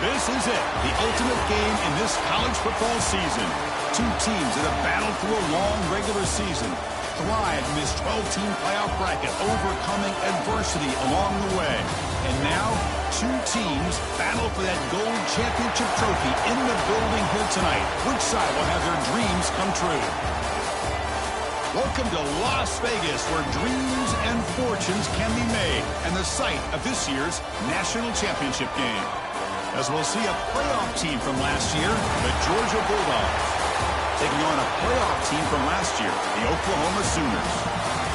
This is it, the ultimate game in this college football season. Two teams that have battled through a long regular season, thrived in this 12-team playoff bracket, overcoming adversity along the way. And now, two teams battle for that gold championship trophy in the building here tonight. Which side will have their dreams come true? Welcome to Las Vegas, where dreams and fortunes can be made, and the site of this year's national championship game. As we'll see a playoff team from last year, the Georgia Bulldogs, taking on a playoff team from last year, the Oklahoma Sooners.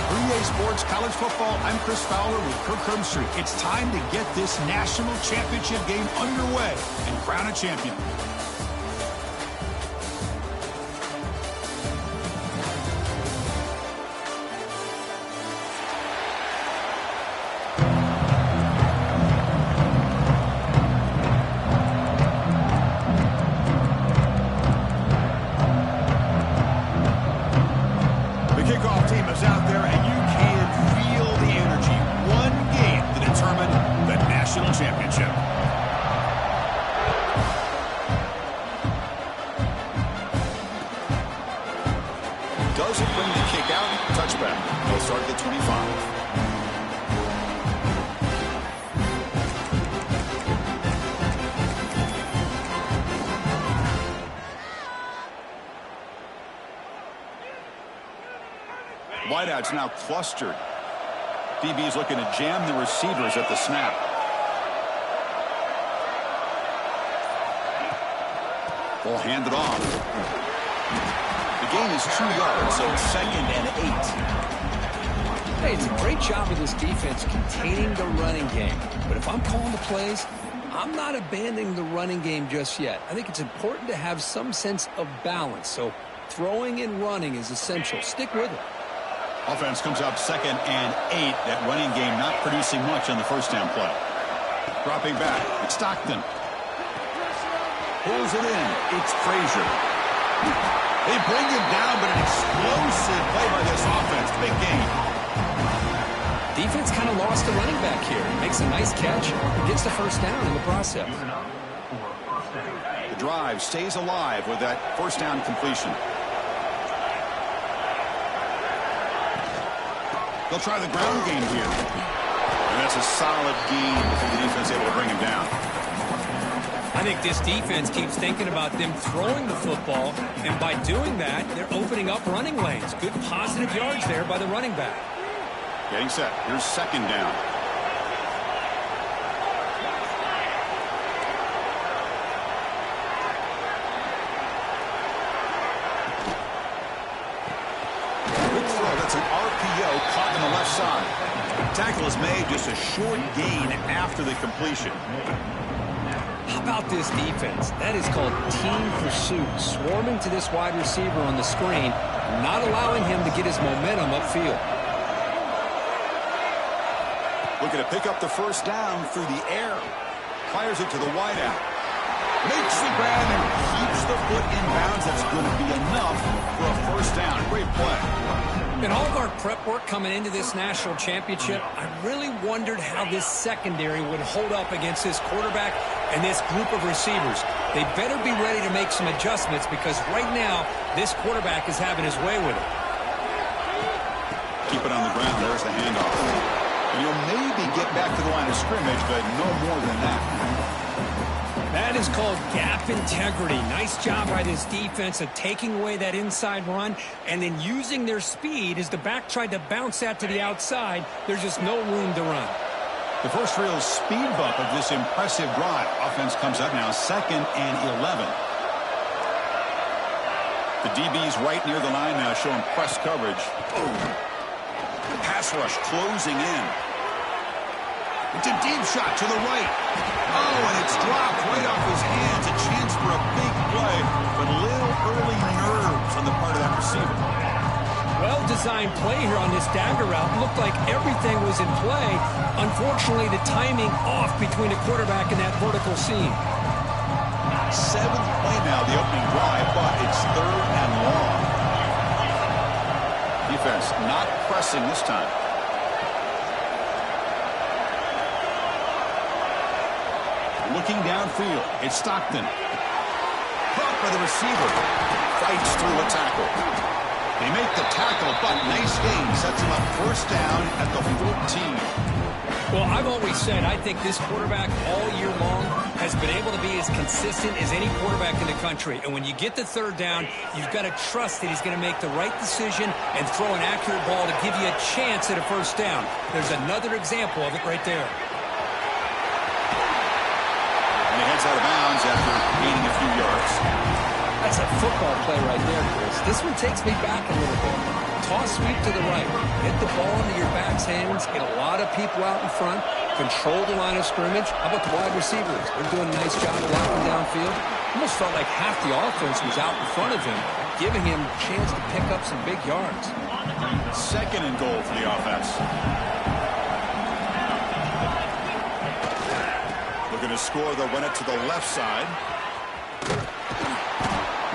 For EA Sports College Football, I'm Chris Fowler with Kirk Herbstreit. It's time to get this national championship game underway and crown a champion. Doesn't bring the kick out. Touchback. They'll start at the 25. Wideouts now clustered. DB's looking to jam the receivers at the snap. Ball handed off. The gain is 2 yards, so it's 2nd and 8. Hey, it's a great job of this defense containing the running game. But if I'm calling the plays, I'm not abandoning the running game just yet. I think it's important to have some sense of balance. So throwing and running is essential. Stick with it. Offense comes up 2nd and 8. That running game not producing much on the first down play. Dropping back. It's Stockton. Pulls it in. It's Frazier. They bring him down, but an explosive play by this offense. Big game. Defense kind of lost the running back here. Makes a nice catch. Gets the first down in the process. The drive stays alive with that first down completion. They'll try the ground game here. And That's a solid gain before the defense able to bring him down. I think this defense keeps thinking about them throwing the football, and by doing that, they're opening up running lanes. Good positive yards there by the running back. Getting set. Here's second down. Good throw. That's an RPO caught on the left side. Tackle is made, just a short gain after the completion. How about this defense? That is called team pursuit. Swarming to this wide receiver on the screen, not allowing him to get his momentum upfield. Looking to pick up the first down through the air. Fires it to the wideout. Makes the grab and keeps the foot in bounds. That's going to be enough for a first down. Great play. In all of our prep work coming into this national championship, I really wondered how this secondary would hold up against this quarterback and this group of receivers. They better be ready to make some adjustments because right now, this quarterback is having his way with it. Keep it on the ground. There's the handoff. And you'll maybe get back to the line of scrimmage, but no more than that. That is called gap integrity. Nice job by this defense of taking away that inside run and then using their speed as the back tried to bounce that to the outside. There's just no room to run. The first real speed bump of this impressive drive. Offense comes up now, 2nd and 11. The DB's right near the line now, showing press coverage. The pass rush closing in. It's a deep shot to the right. Oh, and it's dropped right off his hands. A chance for a big play, but little early nerves on the part of that receiver. Well-designed play here on this dagger route. Looked like everything was in play. Unfortunately, the timing off between the quarterback and that vertical seam. 7th play now, the opening drive, but it's 3rd and long. Defense not pressing this time. Looking downfield, it's Stockton. Caught by the receiver. Fights through a tackle. They make the tackle, but nice gain. Sets him up first down at the 14. Well, I've always said I think this quarterback all year long has been able to be as consistent as any quarterback in the country. And when you get the 3rd down, you've got to trust that he's going to make the right decision and throw an accurate ball to give you a chance at a first down. There's another example of it right there. And he heads out of bounds after gaining a few yards. That's a football play right there, Chris. This one takes me back a little bit. Toss sweep to the right. Get the ball into your back's hands. Get a lot of people out in front. Control the line of scrimmage. How about the wide receivers? They're doing a nice job of locking downfield. Almost felt like half the offense was out in front of him, giving him a chance to pick up some big yards. 2nd and goal for the offense. Looking to score, they'll run it to the left side.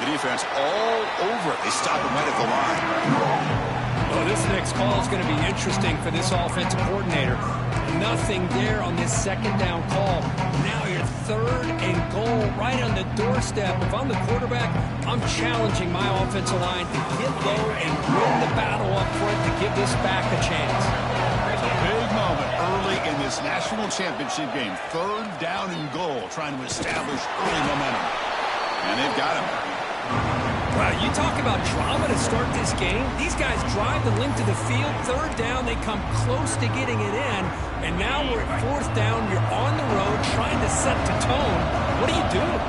The defense all over it. They stop him right at the line. Well, this next call is going to be interesting for this offensive coordinator. Nothing there on this 2nd down call. Now you're 3rd and goal right on the doorstep. If I'm the quarterback, I'm challenging my offensive line to get low and win the battle up front to give this back a chance. It's a big moment early in this national championship game. 3rd down and goal, trying to establish early momentum. And they've got him. Wow, you talk about drama to start this game. These guys drive the length of the field. 3rd down, they come close to getting it in. And now we're at 4th down. You're on the road trying to set the tone. What are you doing?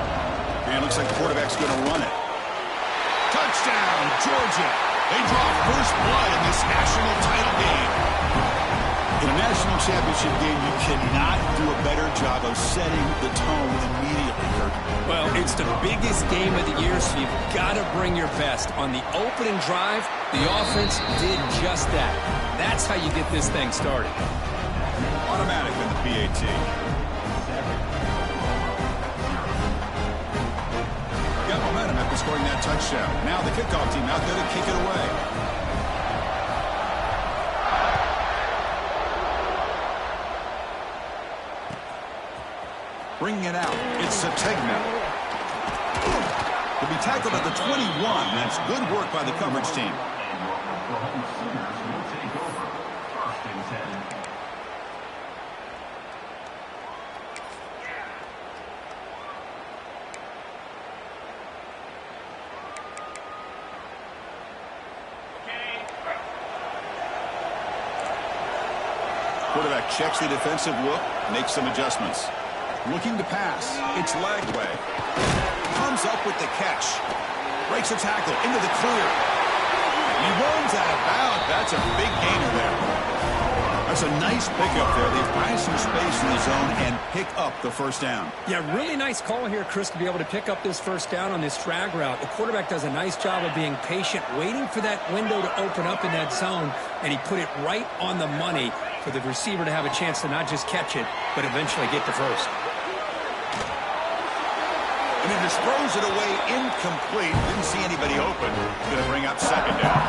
Man, looks like the quarterback's going to run it. Touchdown, Georgia. They draw first blood in this national title game. In a national championship game, you cannot do a better job of setting the tone immediately, Kurt. Well, it's the biggest game of the year, so you've got to bring your best. On the opening drive, the offense did just that. That's how you get this thing started. Automatic in the PAT. Got momentum after scoring that touchdown. Now the kickoff team out there to kick it away. Bringing it out, it's Sategna. To be tackled at the 21. That's good work by the coverage team. Quarterback checks the defensive look, makes some adjustments. Looking to pass. It's Lagway. Comes up with the catch. Breaks a tackle into the clear. He runs out of bounds. That's a big gainer there. That's a nice pickup there. They find some space in the zone and pick up the first down. Yeah, really nice call here, Chris, to be able to pick up this first down on this drag route. The quarterback does a nice job of being patient, waiting for that window to open up in that zone, and he put it right on the money for the receiver to have a chance to not just catch it, but eventually get the first. And he just throws it away incomplete. Didn't see anybody open. Going to bring up second down.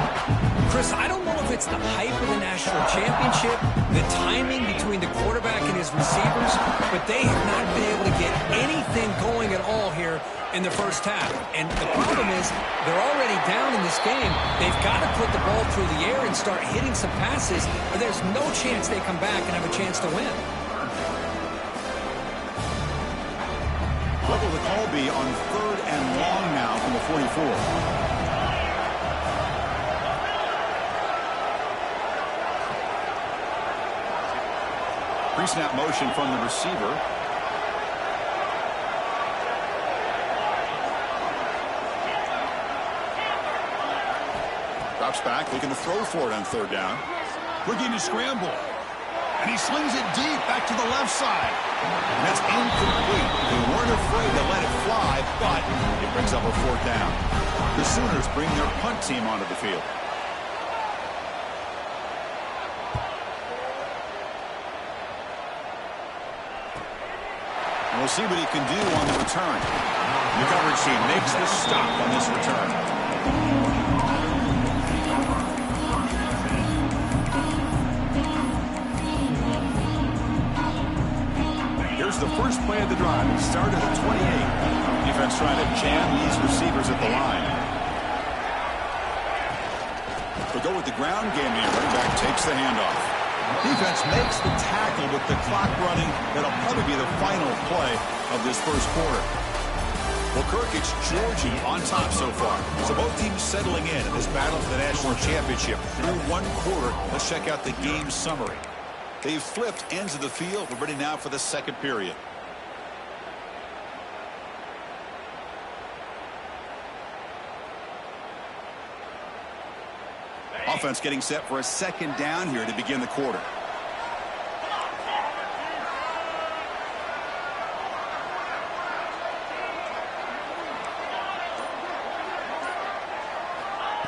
Chris, I don't know if it's the hype of the national championship, the timing between the quarterback and his receivers, but they have not been able to get anything going at all here in the first half. And the problem is they're already down in this game. They've got to put the ball through the air and start hitting some passes, or there's no chance they come back and have a chance to win. What will the call be on 3rd and long now from the 44? Pre-snap motion from the receiver. Drops back, looking to throw for it on 3rd down. Looking to scramble. And he slings it deep back to the left side. And that's incomplete. They weren't afraid to let it fly, but it brings up a 4th down. The Sooners bring their punt team onto the field. And we'll see what he can do on the return. The coverage team makes the stop on this return. Here's the first play of the drive. It started at 28. Defense trying to jam these receivers at the line. They'll go with the ground game here. Running back takes the handoff. Defense makes the tackle with the clock running. That'll probably be the final play of this first quarter. Well, Kirk, it's Georgia on top so far. So both teams settling in this battle for the national championship through one quarter. Let's check out the game summary. They've flipped ends of the field. We're ready now for the second period. Offense getting set for a second down here to begin the quarter.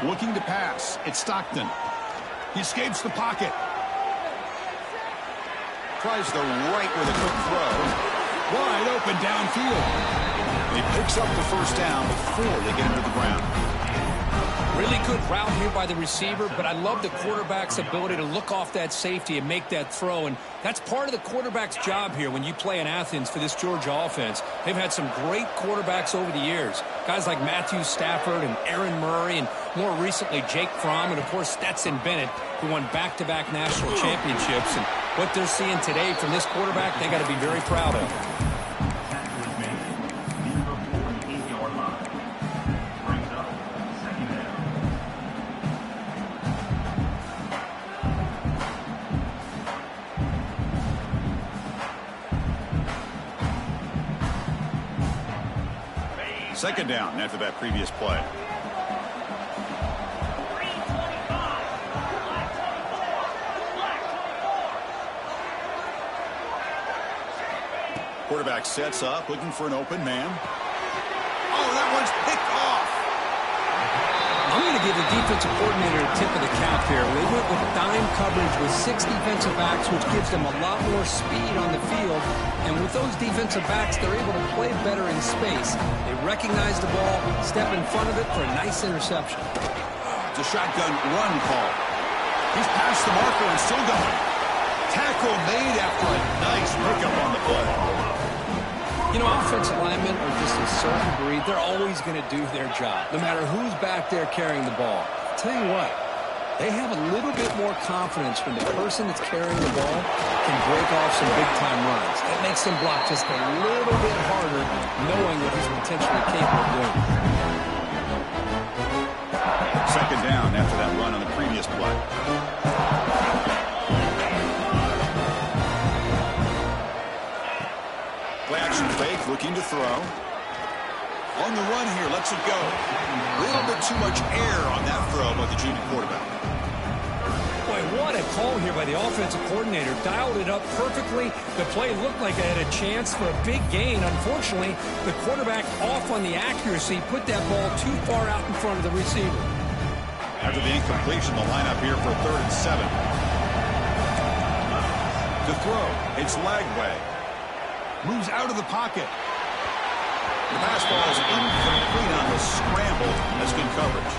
Looking to pass. It's Stockton. He escapes the pocket. Tries the right with a quick throw. Wide open downfield. He picks up the first down before they get into the ground. Really good route here by the receiver, but I love the quarterback's ability to look off that safety and make that throw. And that's part of the quarterback's job here when you play in Athens for this Georgia offense. They've had some great quarterbacks over the years. Guys like Matthew Stafford and Aaron Murray and more recently Jake Fromm and, of course, Stetson Bennett, who won back-to-back national championships. And what they're seeing today from this quarterback, they got to be very proud of. Second down after that previous play. Quarterback sets up, looking for an open man. Oh, that one's picked off. I'm going to give the defensive coordinator a tip of the cap here. They went with dime coverage with 6 defensive backs, which gives them a lot more speed on the field. And with those defensive backs, they're able to play better in space. They recognize the ball, step in front of it for a nice interception. It's a shotgun run call. He's past the marker and still going. Tackle made after a nice pickup on the play. You know, offensive linemen are just a certain breed. They're always going to do their job, no matter who's back there carrying the ball. I'll tell you what, they have a little bit more confidence when the person that's carrying the ball can break off some big-time runs. That makes them block just a little bit harder, knowing what he's potentially capable of doing. Second down after that run on the previous play. Looking to throw. On the run here, lets it go. A little bit too much air on that throw by the junior quarterback. Boy, what a call here by the offensive coordinator. Dialed it up perfectly. The play looked like it had a chance for a big gain. Unfortunately, the quarterback off on the accuracy, put that ball too far out in front of the receiver. After the incompletion, the lineup here for 3rd and 7. To throw, it's Lagway. Moves out of the pocket. The pass ball is incomplete on the scramble. That's good coverage.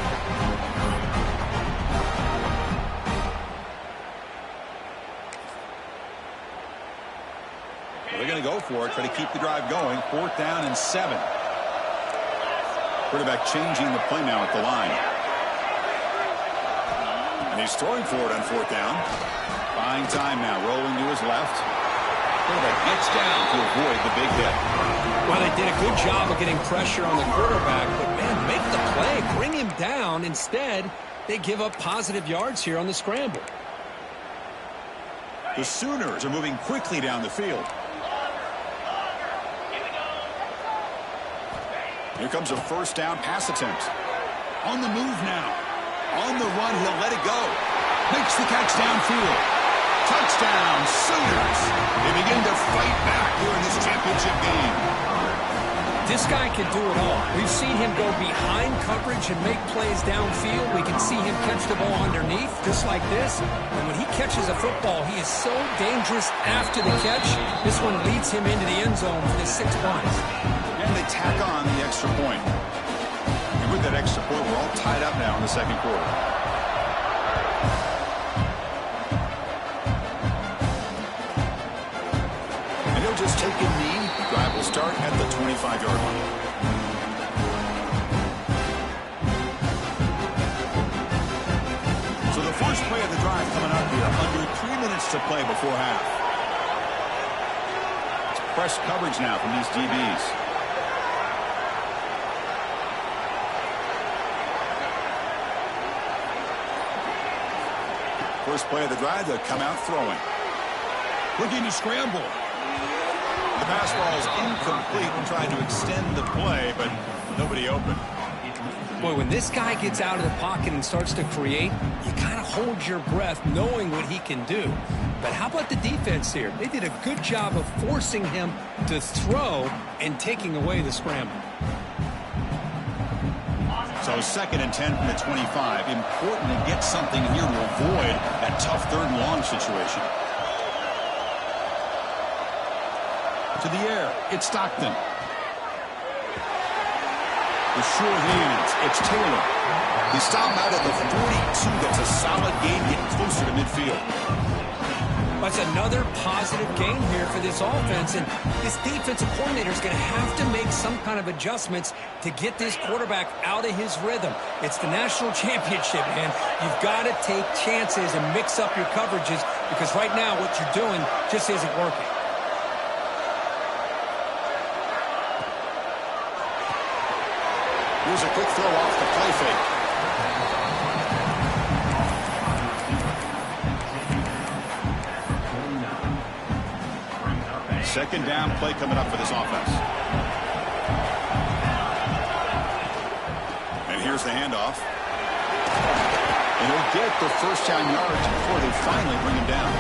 Well, they're going to go for it, try to keep the drive going. 4th down and 7. Quarterback changing the play now at the line. And he's throwing for it on 4th down. Buying time now, rolling to his left. Quarterback gets down to avoid the big hit. Well, they did a good job of getting pressure on the quarterback, but, man, make the play. Bring him down. Instead, they give up positive yards here on the scramble. The Sooners are moving quickly down the field. Here comes a 1st down pass attempt. On the move now. On the run, he'll let it go. Makes the catch downfield. Touchdown, Sooners. They begin to fight back here in this championship game. This guy can do it all. We've seen him go behind coverage and make plays downfield. We can see him catch the ball underneath, just like this. And when he catches a football, he is so dangerous after the catch. This one leads him into the end zone for the 6 points. And they tack on the extra point. And with that extra point, we're all tied up now in the 2nd quarter. And he'll just take a knee. The drive will start at the 25-yard line. So the first play of the drive coming up here. Under 3 minutes to play before half. It's press coverage now from these DBs. First play of the drive, they'll come out throwing. Looking to scramble. The pass ball is incomplete and trying to extend the play, but nobody open. Boy, when this guy gets out of the pocket and starts to create, you kind of hold your breath knowing what he can do. But how about the defense here? They did a good job of forcing him to throw and taking away the scramble. So 2nd and 10 from the 25. Important to get something here to avoid that tough 3rd and long situation. To the air, it's Stockton. With sure hands, it's Taylor. He stopped out at the 42. That's a solid gain, getting closer to midfield. That's another positive gain here for this offense, and this defensive coordinator is going to have to make some kind of adjustments to get this quarterback out of his rhythm. It's the national championship, man. You've got to take chances and mix up your coverages because right now what you're doing just isn't working. Here's a quick throw off the play fake. 2nd down play coming up for this offense. And here's the handoff. And he'll get the 1st down yards before they finally bring him down.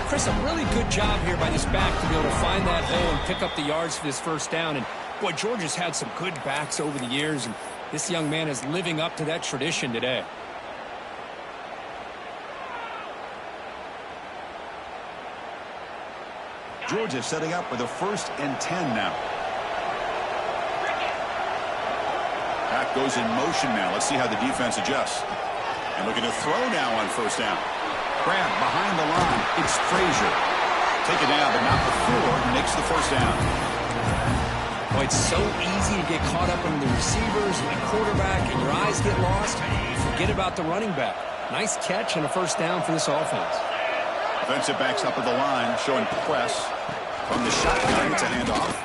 Chris, a really good job here by this back to be able to find that hole and pick up the yards for this 1st down. And, boy, Georgia's had some good backs over the years, and this young man is living up to that tradition today. Georgia setting up with a 1st and 10 now. Back goes in motion now. Let's see how the defense adjusts. And looking to throw now on 1st down. Grab behind the line. It's Frazier. Take it down, but not before he makes the 1st down. Boy, it's so easy to get caught up in the receivers and the quarterback, and your eyes get lost. Forget about the running back. Nice catch and a 1st down for this offense. Defensive backs up at the line, showing press. From the shotgun, it's a handoff.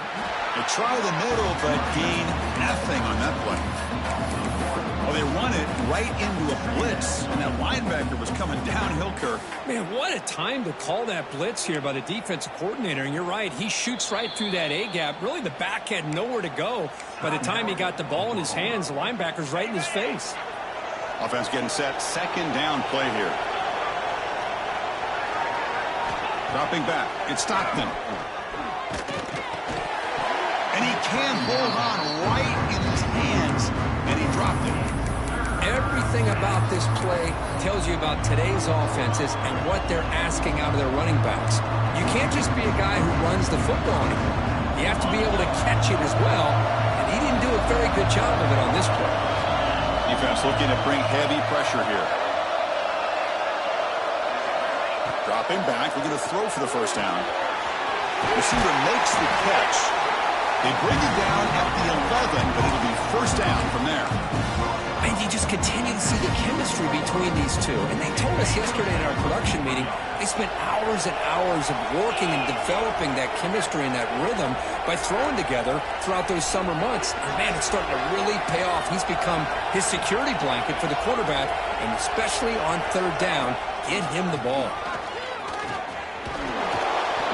They try the middle, but gain nothing on that play. Well, they run it right into a blitz, and that linebacker was coming downhill, Kirk. Man, what a time to call that blitz here by the defensive coordinator. And you're right, he shoots right through that A-gap. Really, the back had nowhere to go. By the time he got the ball in his hands, the linebacker's right in his face. Offense getting set. Second down play here. Dropping back. It's Stockton. And he can hold on right in his hands, and he dropped it. Everything about this play tells you about today's offenses and what they're asking out of their running backs. You can't just be a guy who runs the football anymore. You have to be able to catch it as well, and he didn't do a very good job of it on this play. Defense looking to bring heavy pressure here. Dropping back. We're going to throw for the first down. Receiver makes the catch. They bring it down at the 11, but it'll be first down from there. And you just continue to see the chemistry between these two. And they told us yesterday in our production meeting, they spent hours and hours of working and developing that chemistry and that rhythm by throwing together throughout those summer months. And man, it's starting to really pay off. He's become his security blanket for the quarterback, and especially on third down, get him the ball.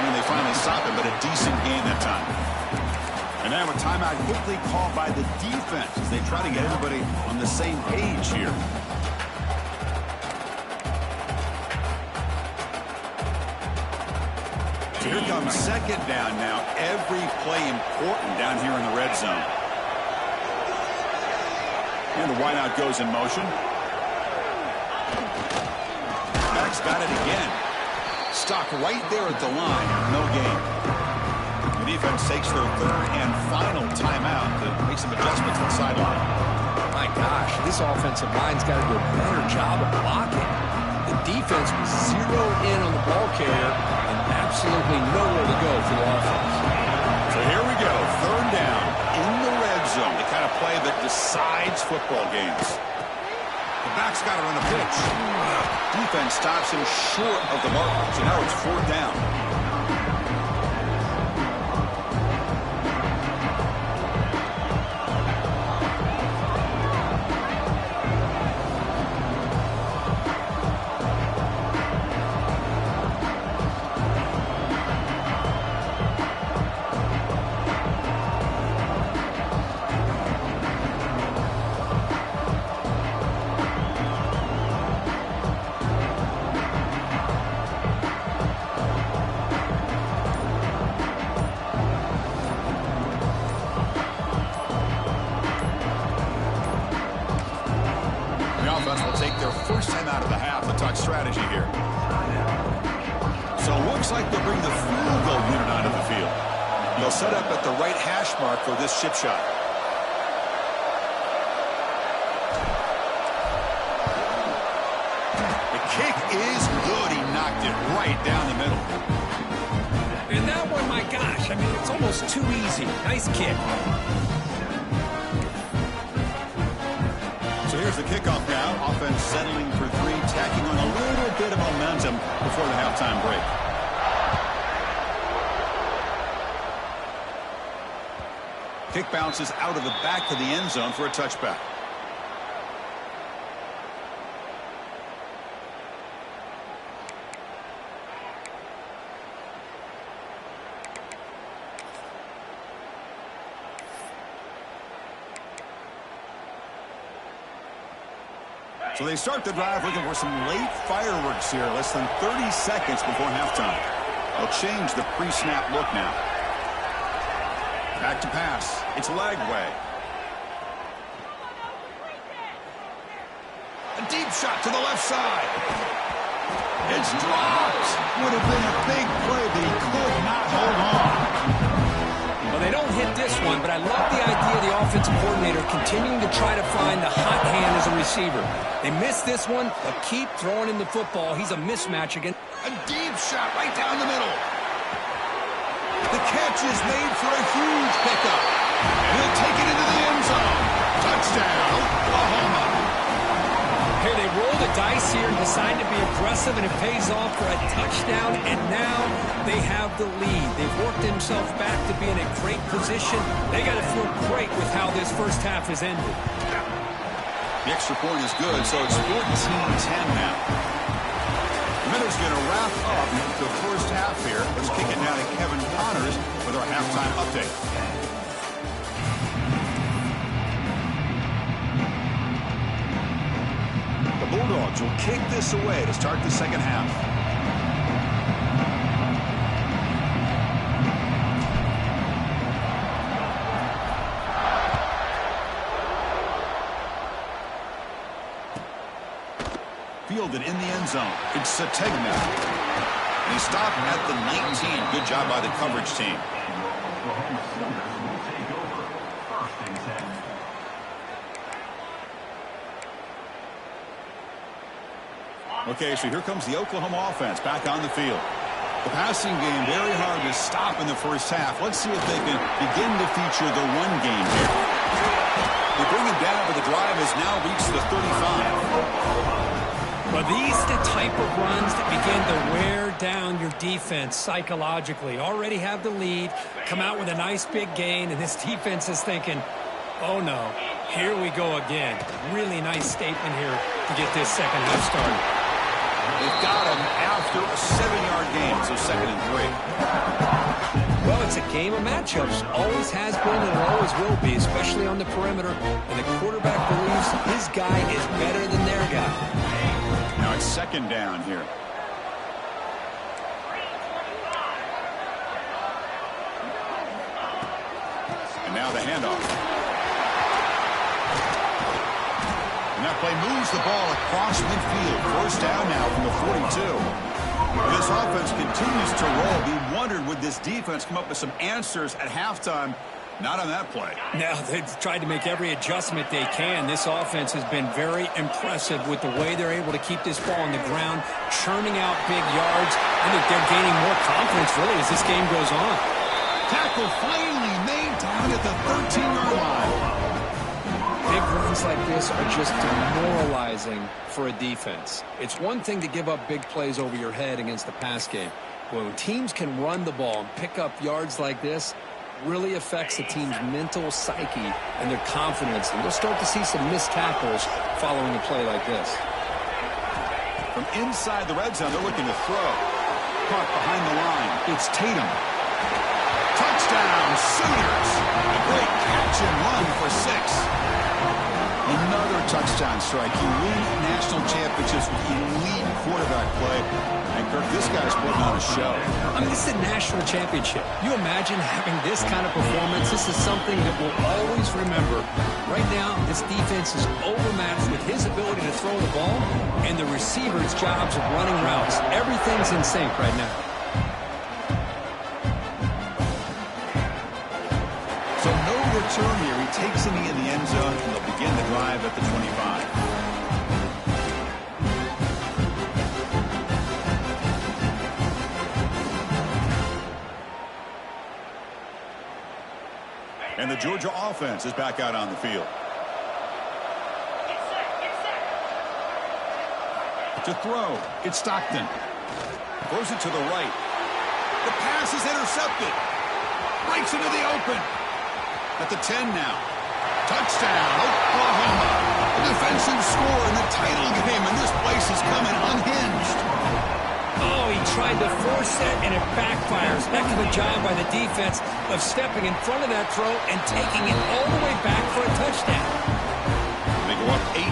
And they finally stop him, but a decent gain that time. And now a timeout quickly called by the defense as they try to get everybody on the same page here. So here comes second down now. Every play important down here in the red zone. And the wideout goes in motion. Back's got it again. Stock right there at the line. No gain. The defense takes their third and final timeout to make some adjustments on the sideline. My gosh, this offensive line's got to do a better job of blocking. The defense was zeroed in on the ball carrier and absolutely nowhere to go for the offense. So here we go, third down in the red zone, the kind of play that decides football games. The back's got it on the pitch. Defense stops him short of the mark, so now it's fourth down. Strategy here. So it looks like they'll bring the field goal unit onto the field. They'll set up at the right hash mark for this chip shot. The kick is good. He knocked it right down the middle. And that one, my gosh, I mean, it's almost too easy. Nice kick. So here's the kickoff now. Offense settling for three, tacking on a little bit of momentum before the halftime break. Kick bounces out of the back of the end zone for a touchback. So they start the drive looking for some late fireworks here, less than 30 seconds before halftime. They'll change the pre-snap look now. Back to pass. It's Lagway. A deep shot to the left side. It's dropped. Would have been a big play, but he could not hold on. Well, they don't hit this one, but I love the idea of the offensive coordinator continuing to try to find the hot hand as a receiver. They missed this one, but keep throwing him the football. He's a mismatch again. A deep shot right down the middle. The catch is made for a huge pickup. And he'll take it into the end zone. Touchdown, Oklahoma. Hey, they roll the dice here and decide to be aggressive, and it pays off for a touchdown, and now they have the lead. They've worked themselves back to be in a great position. They got to feel great with how this first half has ended. The extra point is good, so it's 14-10 now. The Miners going to wrap up the first half here. Let's kick it down to Kevin Connors with our halftime update. The Bulldogs will kick this away to start the second half. Fielded in the end zone. It's Sategna. He stopped at the 19. Good job by the coverage team. Okay, so here comes the Oklahoma offense back on the field. The passing game very hard to stop in the first half. Let's see if they can begin to feature the run game here. They bring it down, but the drive has now reached the 35. Well, these are the type of runs that begin to wear down your defense psychologically. Already have the lead, come out with a nice big gain, and this defense is thinking, oh no, here we go again. Really nice statement here to get this second half started. They've got him after a 7-yard gain, so 2nd and 3. Well, it's a game of matchups. Always has been and always will be, especially on the perimeter. And the quarterback believes his guy is better than their guy. Now it's 2nd down here. And now the handoff. And that play moves the ball across midfield. 1st down now from the 42. This offense continues to roll. We wondered, would this defense come up with some answers at halftime? Not on that play. Now, they've tried to make every adjustment they can. This offense has been very impressive with the way they're able to keep this ball on the ground, churning out big yards. I think they're gaining more confidence, really, as this game goes on. Tackle finally made down at the 13-yard line. Big runs like this are just demoralizing for a defense. It's one thing to give up big plays over your head against the pass game. When teams can run the ball and pick up yards like this, really affects the team's mental psyche and their confidence. And you'll start to see some missed tackles following a play like this. From inside the red zone, they're looking to throw. Caught behind the line. It's Tatum. Touchdown, Sooners. A great catch and run for 6. Another touchdown strike. You win national championships with elite quarterback play. And, Kirk, this guy's putting on a show. I mean, this is a national championship. You imagine having this kind of performance? This is something that we'll always remember. Right now, this defense is overmatched with his ability to throw the ball and the receiver's jobs of running routes. Everything's in sync right now. So no return here. He takes it in the end zone, and they'll begin the drive at the 25. And the Georgia offense is back out on the field. To throw, it's Stockton. Throws it to the right. The pass is intercepted. Breaks into the open. At the 10 now. Touchdown, Oklahoma. A defensive score in the title game, and this place is coming unhinged. Oh, he tried to force that, and it backfires. Heck of a job by the defense of stepping in front of that throw and taking it all the way back for a touchdown. They go up 18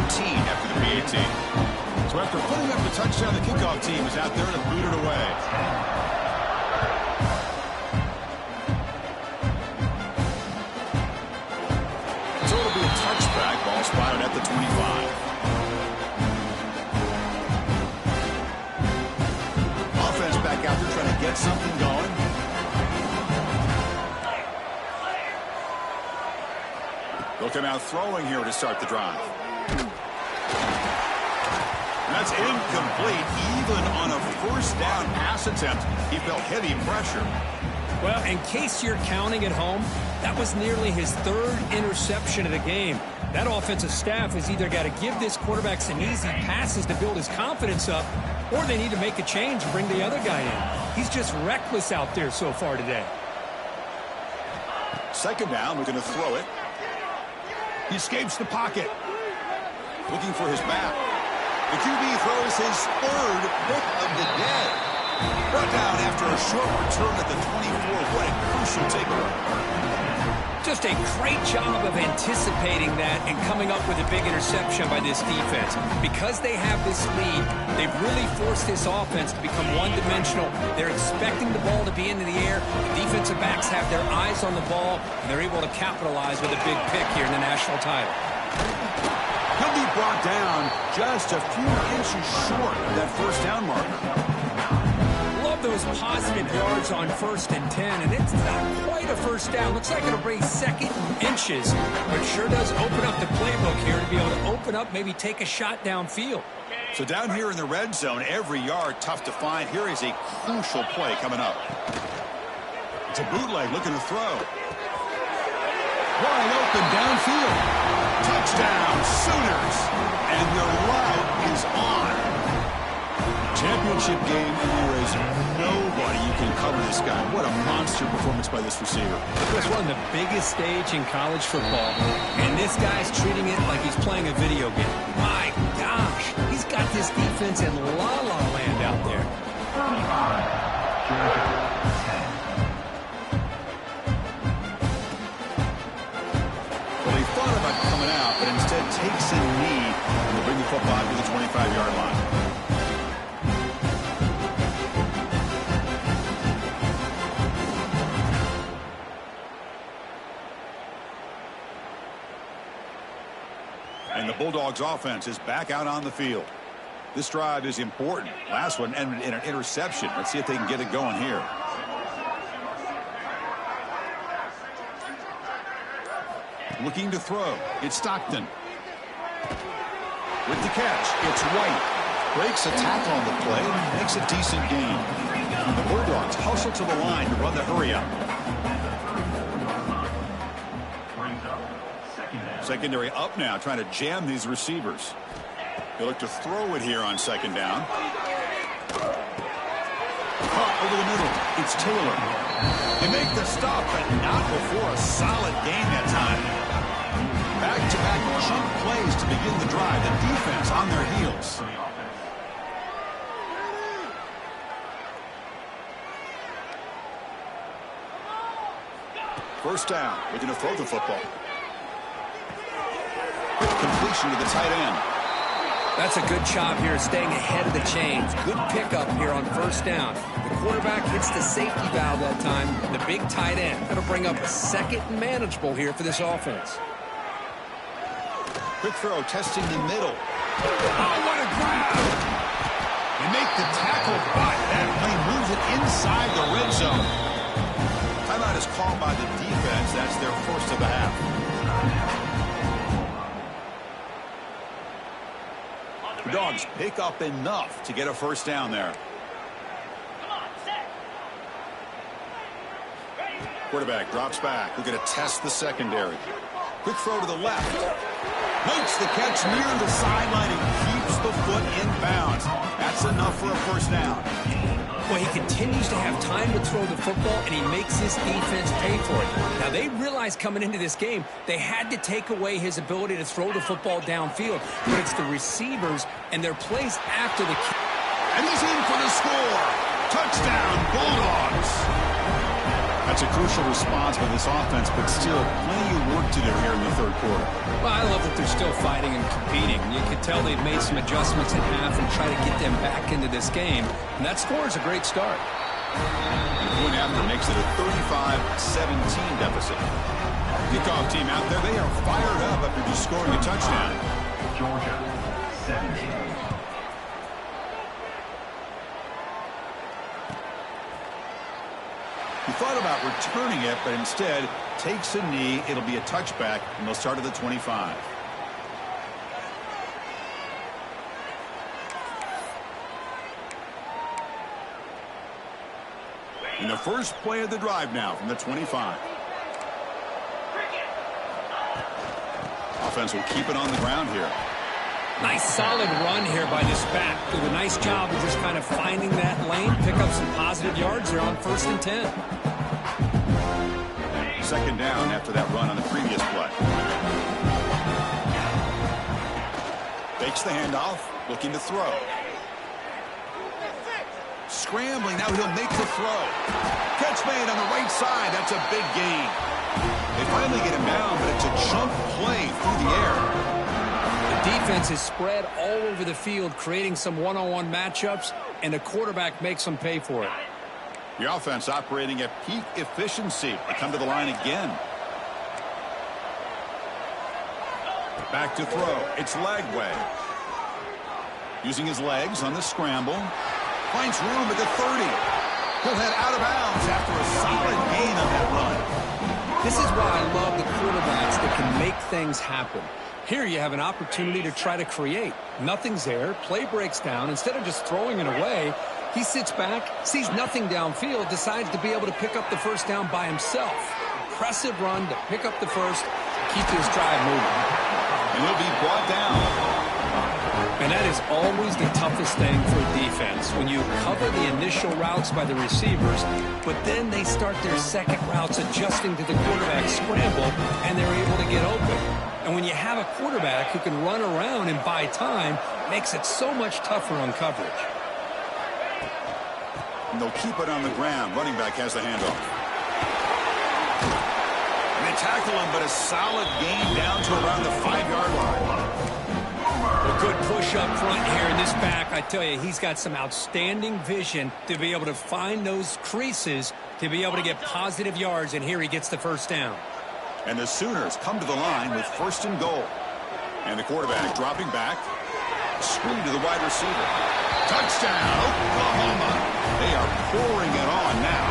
after the PAT. So after putting up the touchdown, the kickoff team is out there to boot it away. So it'll be a touchback. Ball spotted at the 25. Offense back out there trying to get something going. They'll come out throwing here to start the drive. And that's incomplete. Even on a 1st down pass attempt, he felt heavy pressure. Well, in case you're counting at home, that was nearly his 3rd interception of the game. That offensive staff has either got to give this quarterback some easy passes to build his confidence up, or they need to make a change and bring the other guy in. He's just reckless out there so far today. 2nd down, we're going to throw it. He escapes the pocket. looking for his back. The QB throws his third pick of the day. Brought down after a short return at the 24. What a crucial takeaway. Just a great job of anticipating that and coming up with a big interception by this defense. Because they have this lead, they've really forced this offense to become one-dimensional. They're expecting the ball to be into the air. The defensive backs have their eyes on the ball, and they're able to capitalize with a big pick here in the national title. He'll be brought down just a few inches short of that first down marker. Those positive yards on 1st and 10, and it's not quite a first down. Looks like it'll bring second and inches, but sure does open up the playbook here to be able to open up, maybe take a shot downfield. So down here in the red zone, every yard tough to find. Here is a crucial play coming up. It's a bootleg looking to throw. Wide open downfield. Touchdown, Sooners. And their route is on. Championship game, and there is nobody you can cover this guy. What a monster performance by this receiver. It's one of the biggest stage in college football, and this guy's treating it like he's playing a video game. My gosh, he's got this defense in la-la land out there. Well, he thought about coming out, but instead takes a knee and will bring the football to the 25-yard line. And the Bulldogs offense is back out on the field. This drive is important. Last one ended in an interception. Let's see if they can get it going here. Looking to throw. It's Stockton. With the catch, it's White. Breaks a tackle on the play. Makes a decent gain. And the Bulldogs hustle to the line to run the hurry up. Secondary up now, trying to jam these receivers. They look to throw it here on second down. Caught over the middle. It's Taylor. They make the stop, but not before a solid gain that time. Back-to-back chunk plays to begin the drive. The defense on their heels. First down. Looking to throw the football. Quick completion to the tight end. That's a good job here, staying ahead of the chains. Good pickup here on first down. The quarterback hits the safety valve that time. The big tight end. That'll bring up a second and manageable here for this offense. Quick throw, testing the middle. Oh, what a grab! They make the tackle, but that play moves it inside the red zone. Timeout is called by the defense. That's their first of the half. The Dogs pick up enough to get a first down there. Quarterback drops back. We're going to test the secondary. Quick throw to the left. Makes the catch near the sideline and keeps the foot in bounds. That's enough for a first down. Well, he continues to have time to throw the football, and he makes his defense pay for it. Now, they realized coming into this game they had to take away his ability to throw the football downfield, but it's the receivers and their plays after the kick. And he's in for the score. Touchdown, Bulldogs. That's a crucial response by this offense, but still plenty of work to do here in the third quarter. Well, I love that they're still fighting and competing. You can tell they've made some adjustments at half and try to get them back into this game. And that score is a great start. The point after makes it a 35-17 deficit. Kickoff team out there, they are fired up after just scoring a touchdown. Georgia, 17. He thought about returning it, but instead takes a knee. It'll be a touchback, and they'll start at the 25. And the first play of the drive now from the 25. Offense will keep it on the ground here. Nice solid run here by this back. Did a nice job of just kind of finding that lane, pick up some positive yards there on 1st and 10. Second down after that run on the previous play. Fakes the handoff, looking to throw. Scrambling, now he'll make the throw. Catch made on the right side, that's a big gain. They finally get him down, but it's a jump play through the air. The defense is spread all over the field, creating some one-on-one matchups, and the quarterback makes them pay for it. The offense operating at peak efficiency. They come to the line again. Back to throw. It's Lagway. Using his legs on the scramble. Finds room at the 30. He'll head out of bounds after a solid gain on that run. This is why I love the quarterbacks that can make things happen. Here you have an opportunity to try to create. Nothing's there. Play breaks down. Instead of just throwing it away, he sits back, sees nothing downfield, decides to be able to pick up the first down by himself. Impressive run to pick up the first, keep his drive moving. And he'll be brought down. And that is always the toughest thing for a defense, when you cover the initial routes by the receivers, but then they start their second routes adjusting to the quarterback scramble, and they're able to get open. And when you have a quarterback who can run around and buy time, it makes it so much tougher on coverage. And they'll keep it on the ground. Running back has the handoff. And they tackle him, but a solid gain down to around the 5-yard line. A good push up front here in this back. I tell you, he's got some outstanding vision to be able to find those creases, to be able to get positive yards, and here he gets the first down. And the Sooners come to the line with 1st and goal. And the quarterback dropping back. Screen to the wide receiver. Touchdown, Oklahoma. They are pouring it on now.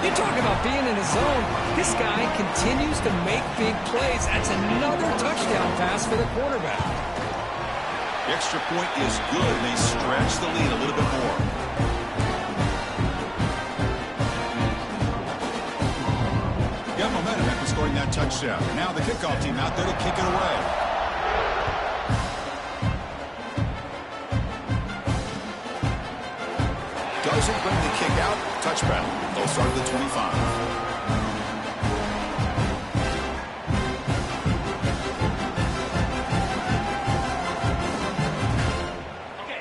You talk about being in a zone. This guy continues to make big plays. That's another touchdown pass for the quarterback. The extra point is good, and they stretch the lead a little bit more. Got momentum after scoring that touchdown. Now the kickoff team out there to kick it away. Doesn't bring the kick out. Touchback. They'll start at the 25.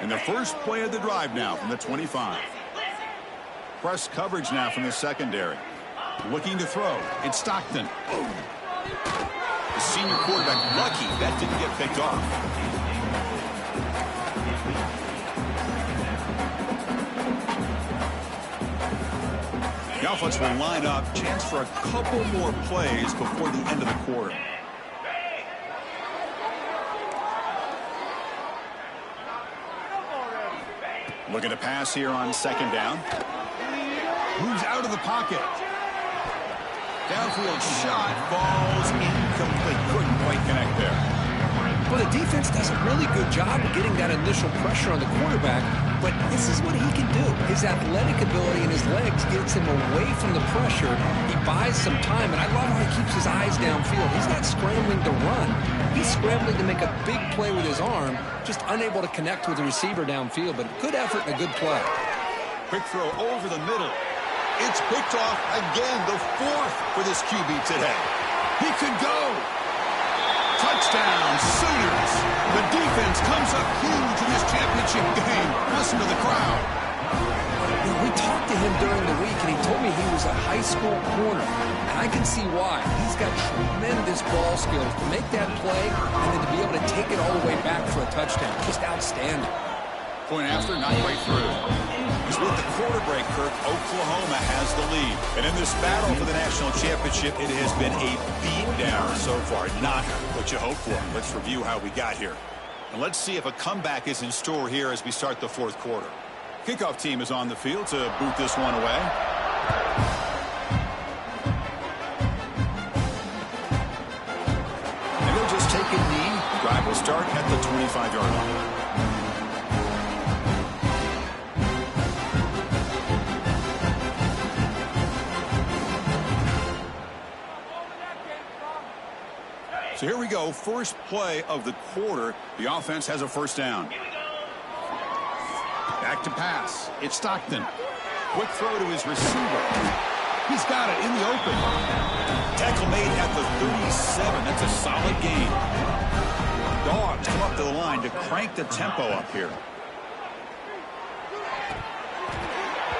And the first play of the drive now from the 25. Press coverage now from the secondary. Looking to throw. It's Stockton. The senior quarterback lucky that didn't get picked off. The offense will line up. Chance for a couple more plays before the end of the quarter. Looking to pass here on 2nd down. Moves out of the pocket. Downfield shot falls incomplete. Couldn't quite connect there. Well, the defense does a really good job of getting that initial pressure on the quarterback, but this is what he can do. His athletic ability and his legs gets him away from the pressure. He buys some time, and I love how he keeps his eyes downfield. He's not scrambling to run. He's scrambling to make a big play with his arm, just unable to connect with the receiver downfield, but good effort and a good play. Quick throw over the middle. It's picked off again, the 4th for this QB today. He could go. Touchdown, Sooners. The defense comes up huge in this championship game. Listen to the crowd. You know, we talked to him during the week, and he told me he was a high school corner. And I can see why. He's got tremendous ball skills to make that play and then to be able to take it all the way back for a touchdown. Just outstanding. Point after, not quite through. As with the quarter break, Kirk, Oklahoma has the lead. And in this battle for the national championship, it has been a beatdown so far. Not what you hoped for. Let's review how we got here. And let's see if a comeback is in store here as we start the 4th quarter. Kickoff team is on the field to boot this one away. And they'll just take a knee. Drive will start at the 25-yard line. So here we go, first play of the quarter. The offense has a 1st down. Back to pass. It's Stockton. Quick throw to his receiver. He's got it in the open. Tackle made at the 37. That's a solid gain. Dogs come up to the line to crank the tempo up here.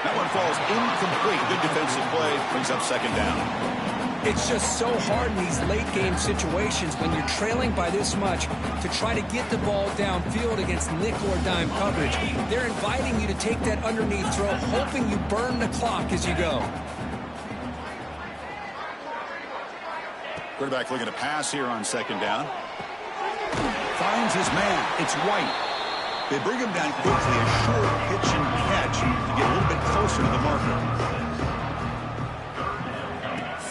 That one falls incomplete. Good defensive play. Brings up second down. It's just so hard in these late-game situations when you're trailing by this much to try to get the ball downfield against nickel or dime coverage. They're inviting you to take that underneath throw, hoping you burn the clock as you go. Quarterback looking to pass here on second down. Finds his man. It's White. They bring him down quickly, a short pitch and catch to get a little bit closer to the marker.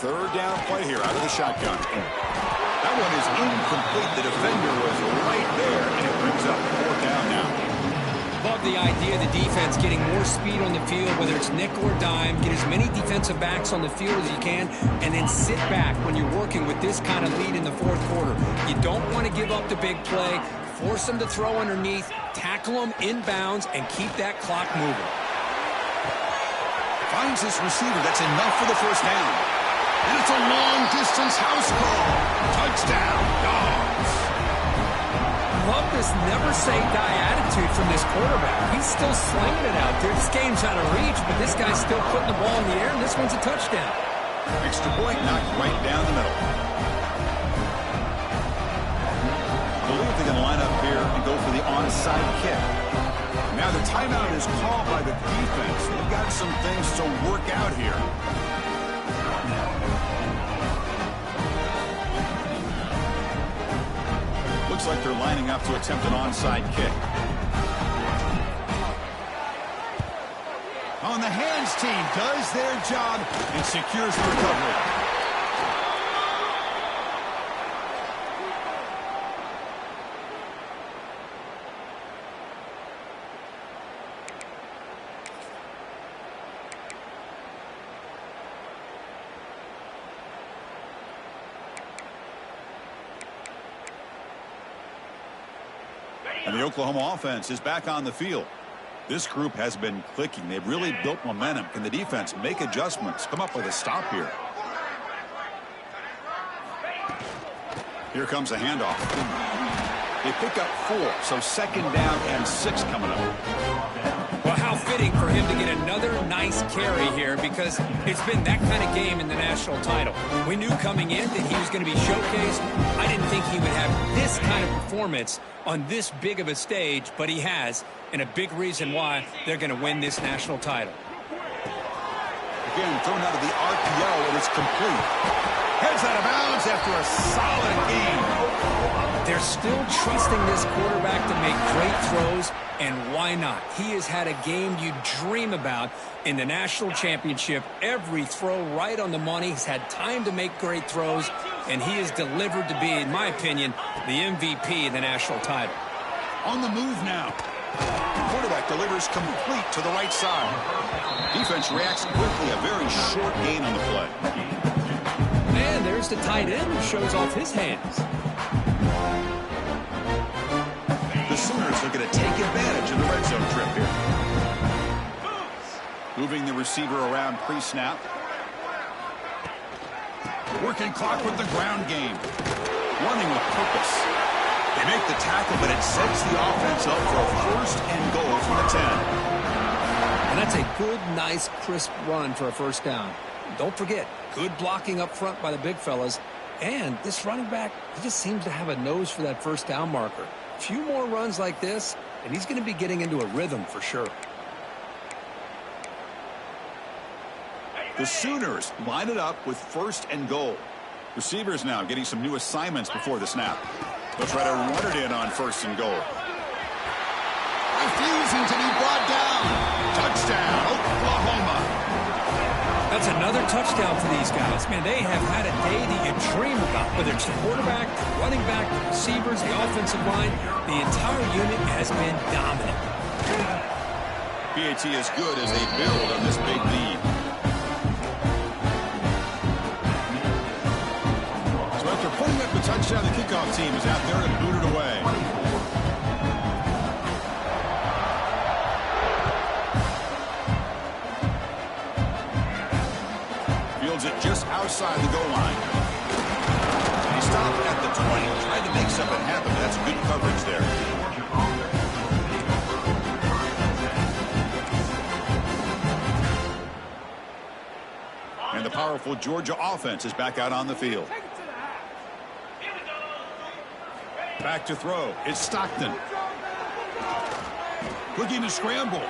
Third down play here out of the shotgun. That one is incomplete. The defender was right there, and it brings up fourth down now. Love the idea of the defense getting more speed on the field, whether it's nickel or dime. Get as many defensive backs on the field as you can, and then sit back when you're working with this kind of lead in the fourth quarter. You don't want to give up the big play. Force them to throw underneath, tackle them inbounds, and keep that clock moving. Finds this receiver. That's enough for the first down. And it's a long-distance house call. Touchdown, Dogs. Love this never-say-die attitude from this quarterback. He's still slinging it out there. This game's out of reach, but this guy's still putting the ball in the air, and this one's a touchdown. Extra point knocked right down the middle. I believe they're going to line up here and go for the onside kick. Now the timeout is called by the defense. They've got some things to work out here. Looks like they're lining up to attempt an onside kick. On the hands team does their job and secures the recovery. And the Oklahoma offense is back on the field. This group has been clicking. They've really built momentum. Can the defense make adjustments? Come up with a stop here. Here comes a handoff. They pick up 4, so second down and 6 coming up. Well, how fitting for him to get another nice carry here, because it's been that kind of game in the national title. We knew coming in that he was going to be showcased. I didn't think he would have this kind of performance on this big of a stage, but he has, and a big reason why they're going to win this national title. Again, thrown out of the RPO, and it's complete. Heads out of bounds after a solid game. They're still trusting this quarterback to make great throws, and why not? He has had a game you dream about in the national championship. Every throw right on the money. He's had time to make great throws, and he is delivered to be, in my opinion, the MVP of the national title. On the move now. Quarterback delivers complete to the right side. Defense reacts quickly. A very short gain on the play. And there's the tight end who shows off his hands. The Sooners looking to take advantage of the red zone trip here. Moving the receiver around pre-snap. Working clock with the ground game. Running with purpose. They make the tackle, but it sets the offense up for a first and goal from the 10. And that's a good, nice, crisp run for a first down. Don't forget, good blocking up front by the big fellas. And this running back, he just seems to have a nose for that first down marker. A few more runs like this, and he's going to be getting into a rhythm for sure. The Sooners line it up with first and goal. Receivers now getting some new assignments before the snap. They'll try to run it in on first and goal. Refusing to be brought down. Touchdown, Oklahoma. That's another touchdown for these guys. Man, they have had a day that you dream about, whether it's the quarterback, the running back, the receivers, the offensive line. The entire unit has been dominant. PAT is good as they build on this big lead. So after putting up the touchdown, the kickoff team is out there to boot it away. It just outside the goal line. He stops stop at the 20. Trying to make something happen. That's good coverage there. And the powerful Georgia offense is back out on the field. Back to throw. It's Stockton. Looking to scramble.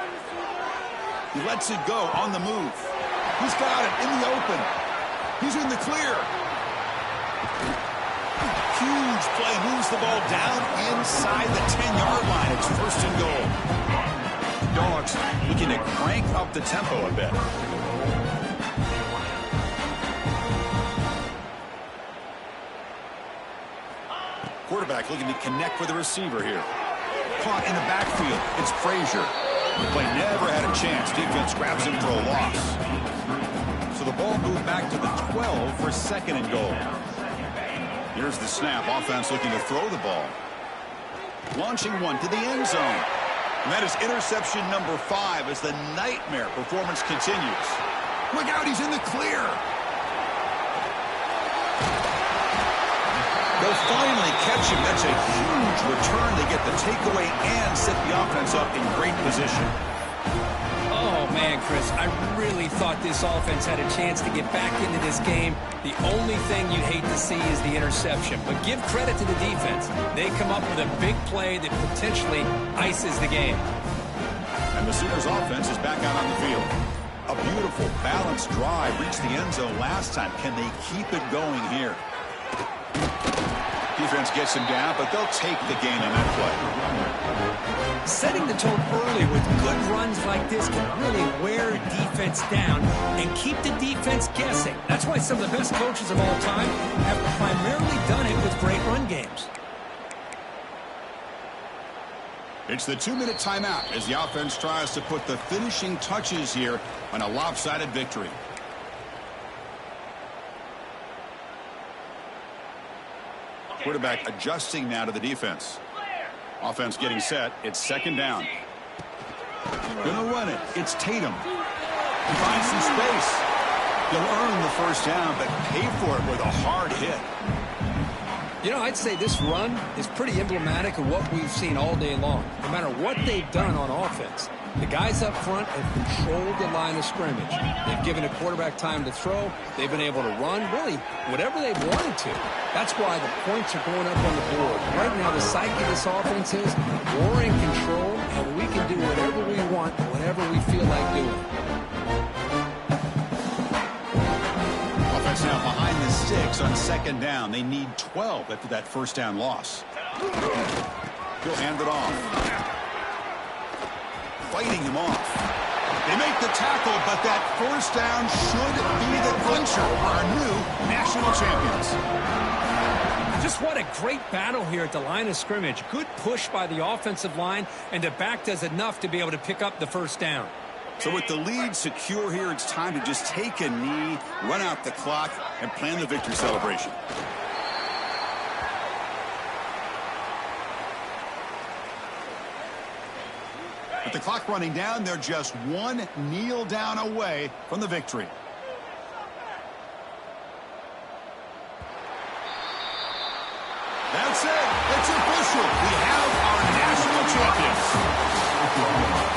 He lets it go on the move. He's got it in the open. He's in the clear. Huge play. Moves the ball down inside the 10-yard line. It's first and goal. Dogs looking to crank up the tempo a bit. Quarterback looking to connect with the receiver here. Caught in the backfield. It's Frazier. The play never had a chance. Defense grabs him for a loss. So the ball moved back to the 12 for second and goal. Here's the snap. Offense looking to throw the ball. Launching one to the end zone. And that is interception number 5 as the nightmare performance continues. Look out, he's in the clear. They'll finally catch him. That's a huge return. They get the takeaway and set the offense up in great position. Oh, man, Chris, I really thought this offense had a chance to get back into this game. The only thing you hate to see is the interception. But give credit to the defense. They come up with a big play that potentially ices the game. And the Sooners offense is back out on the field. A beautiful, balanced drive reached the end zone last time. Can they keep it going here? Defense gets him down, but they'll take the gain on that play. Setting the tone early with good runs like this can really wear a defense down and keep the defense guessing. That's why some of the best coaches of all time have primarily done it with great run games. It's the 2-minute timeout as the offense tries to put the finishing touches here on a lopsided victory. Quarterback adjusting now to the defense. Offense getting set. It's second down. Gonna run it. It's Tatum. He finds some space. He'll earn the first down, but pay for it with a hard hit. You know, I'd say this run is pretty emblematic of what we've seen all day long. No matter what they've done on offense, the guys up front have controlled the line of scrimmage. They've given the quarterback time to throw. They've been able to run, really, whatever they've wanted to. That's why the points are going up on the board. Right now, the psyche of this offense is we're in control, and we can do whatever we want, whatever we feel like doing. Offense now behind the sticks on second down. They need 12 after that first down loss. He'll hand it off. Fighting him off. They make the tackle, but that first down should be the clincher for our new national champions. Just what a great battle here at the line of scrimmage. Good push by the offensive line, and the back does enough to be able to pick up the first down. So with the lead secure here, it's time to just take a knee, run out the clock, and plan the victory celebration. With the clock running down, they're just one kneel down away from the victory. That's it. It's official. We have our national champions.